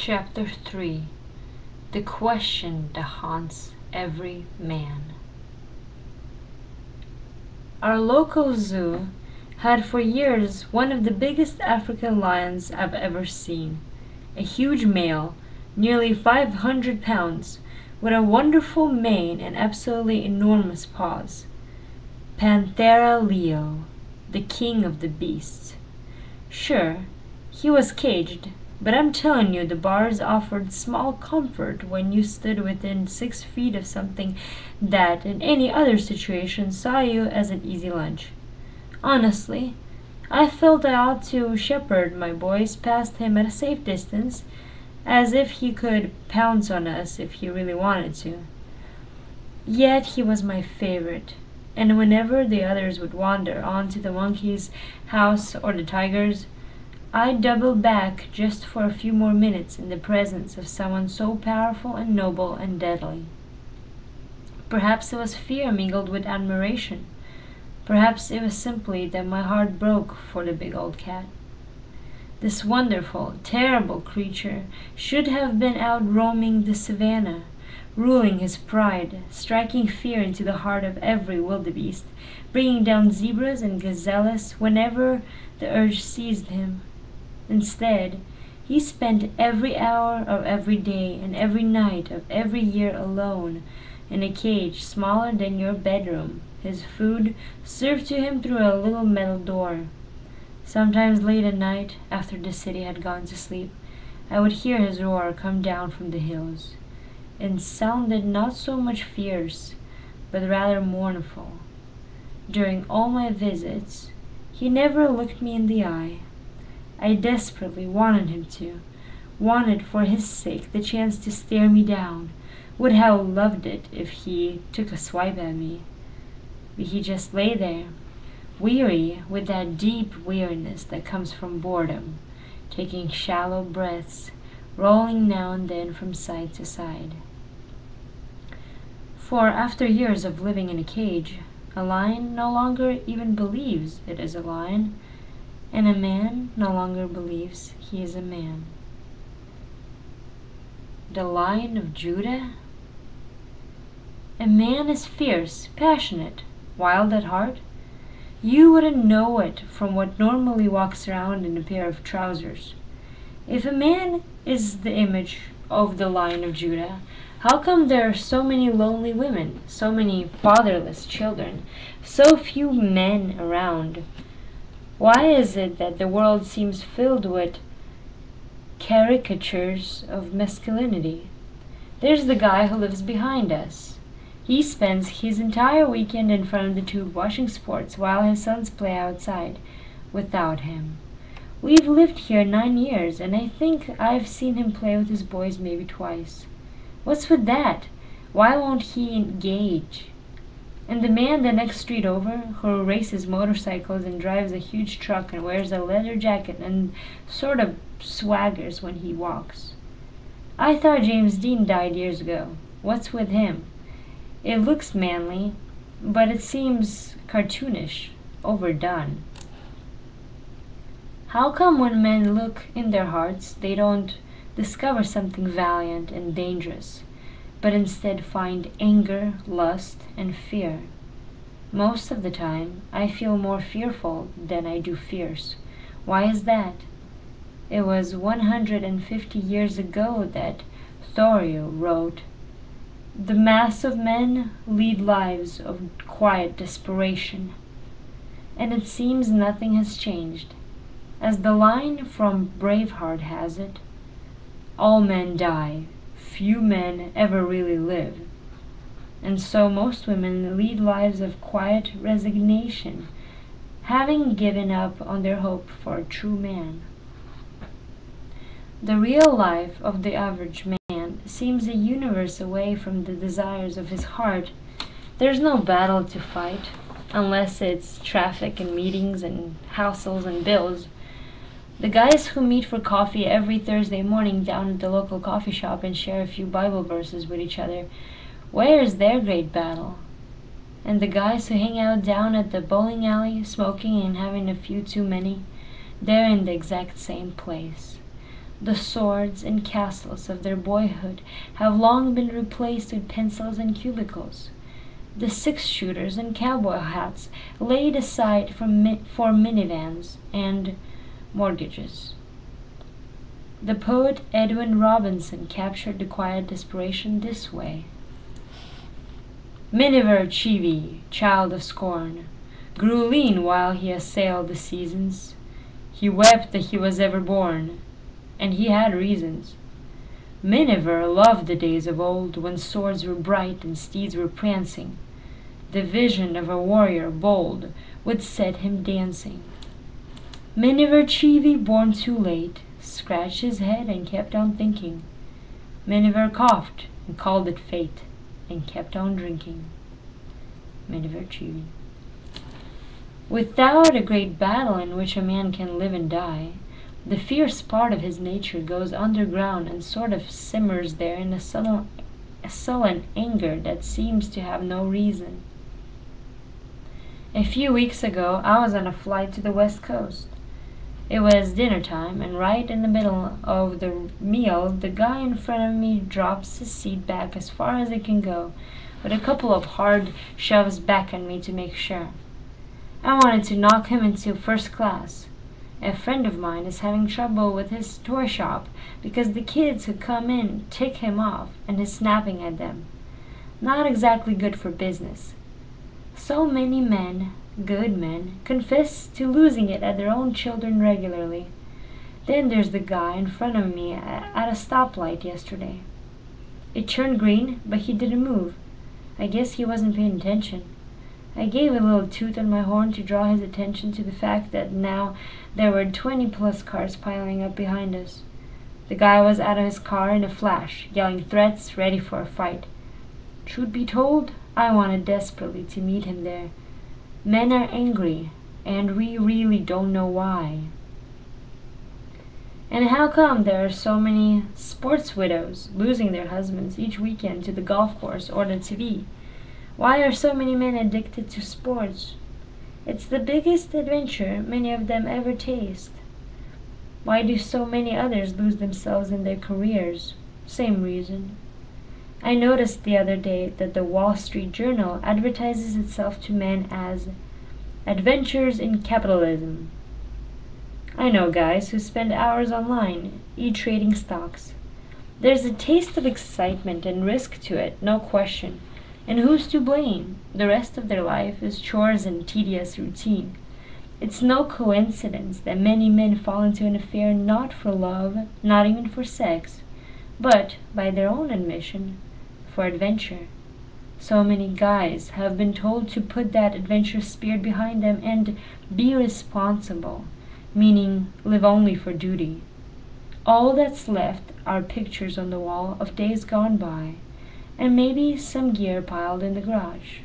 Chapter 3. The Question That Haunts Every Man. Our local zoo had for years one of the biggest African lions I've ever seen. A huge male, nearly 500 pounds, with a wonderful mane and absolutely enormous paws. Panthera leo, the king of the beasts. Sure, he was caged, but I'm telling you the bars offered small comfort when you stood within 6 feet of something that, in any other situation, saw you as an easy lunch. Honestly, I felt I ought to shepherd my boys past him at a safe distance, as if he could pounce on us if he really wanted to. Yet he was my favorite, and whenever the others would wander on to the monkey's house or the tiger's, I doubled back just for a few more minutes in the presence of someone so powerful and noble and deadly. Perhaps it was fear mingled with admiration. Perhaps it was simply that my heart broke for the big old cat. This wonderful, terrible creature should have been out roaming the savannah, ruling his pride, striking fear into the heart of every wildebeest, bringing down zebras and gazelles whenever the urge seized him. Instead, he spent every hour of every day and every night of every year alone, in a cage smaller than your bedroom, his food served to him through a little metal door. Sometimes late at night, after the city had gone to sleep, I would hear his roar come down from the hills. It sounded not so much fierce, but rather mournful. During all my visits, he never looked me in the eye. I desperately wanted him to, wanted for his sake the chance to stare me down, would have loved it if he took a swipe at me. But he just lay there, weary with that deep weariness that comes from boredom, taking shallow breaths, rolling now and then from side to side. For after years of living in a cage, a lion no longer even believes it is a lion, and a man no longer believes he is a man. The Lion of Judah? A man is fierce, passionate, wild at heart. You wouldn't know it from what normally walks around in a pair of trousers. If a man is the image of the Lion of Judah, how come there are so many lonely women, so many fatherless children, so few men around? Why is it that the world seems filled with caricatures of masculinity? There's the guy who lives behind us. He spends his entire weekend in front of the tube watching sports while his sons play outside without him. We've lived here 9 years, and I think I've seen him play with his boys maybe twice. What's with that? Why won't he engage? And the man the next street over, who races motorcycles and drives a huge truck and wears a leather jacket and sort of swaggers when he walks. I thought James Dean died years ago. What's with him? It looks manly, but it seems cartoonish, overdone. How come when men look in their hearts, they don't discover something valiant and dangerous, but instead find anger, lust, and fear? Most of the time, I feel more fearful than I do fierce. Why is that? It was 150 years ago that Thoreau wrote, "The mass of men lead lives of quiet desperation," and it seems nothing has changed. As the line from Braveheart has it, all men die, few men ever really live. And so most women lead lives of quiet resignation, having given up on their hope for a true man. The real life of the average man seems a universe away from the desires of his heart. There's no battle to fight, unless it's traffic and meetings and hassles and bills. The guys who meet for coffee every Thursday morning down at the local coffee shop and share a few Bible verses with each other, where is their great battle? And the guys who hang out down at the bowling alley, smoking and having a few too many, they're in the exact same place. The swords and castles of their boyhood have long been replaced with pencils and cubicles. The six-shooters and cowboy hats laid aside for minivans and mortgages. The poet Edwin Robinson captured the quiet desperation this way. Miniver Ch.3, child of scorn, grew lean while he assailed the seasons. He wept that he was ever born, and he had reasons. Miniver loved the days of old, when swords were bright and steeds were prancing. The vision of a warrior bold would set him dancing. Miniver Ch.3, born too late, scratched his head and kept on thinking. Miniver coughed and called it fate, and kept on drinking. Miniver Ch.3. Without a great battle in which a man can live and die, the fierce part of his nature goes underground and sort of simmers there in a sullen anger that seems to have no reason. A few weeks ago I was on a flight to the West Coast. It was dinner time, and right in the middle of the meal the guy in front of me drops his seat back as far as it can go, with a couple of hard shoves back at me to make sure. I wanted to knock him into first class. A friend of mine is having trouble with his toy shop because the kids who come in tick him off and is snapping at them. Not exactly good for business. So many men, good men, confess to losing it at their own children regularly. Then there's the guy in front of me at a stoplight yesterday. It turned green, but he didn't move. I guess he wasn't paying attention. I gave a little toot on my horn to draw his attention to the fact that now there were 20+ cars piling up behind us. The guy was out of his car in a flash, yelling threats, ready for a fight. Truth be told, I wanted desperately to meet him there. Men are angry, and we really don't know why. And how come there are so many sports widows losing their husbands each weekend to the golf course or the TV? Why are so many men addicted to sports? It's the biggest adventure many of them ever taste. Why do so many others lose themselves in their careers? Same reason. I noticed the other day that the Wall Street Journal advertises itself to men as Adventures in Capitalism. I know guys who spend hours online, e-trading stocks. There's a taste of excitement and risk to it, no question. And who's to blame? The rest of their life is chores and tedious routine. It's no coincidence that many men fall into an affair not for love, not even for sex, but, by their own admission, for adventure. So many guys have been told to put that adventure spirit behind them and be responsible, meaning live only for duty. All that's left are pictures on the wall of days gone by, and maybe some gear piled in the garage.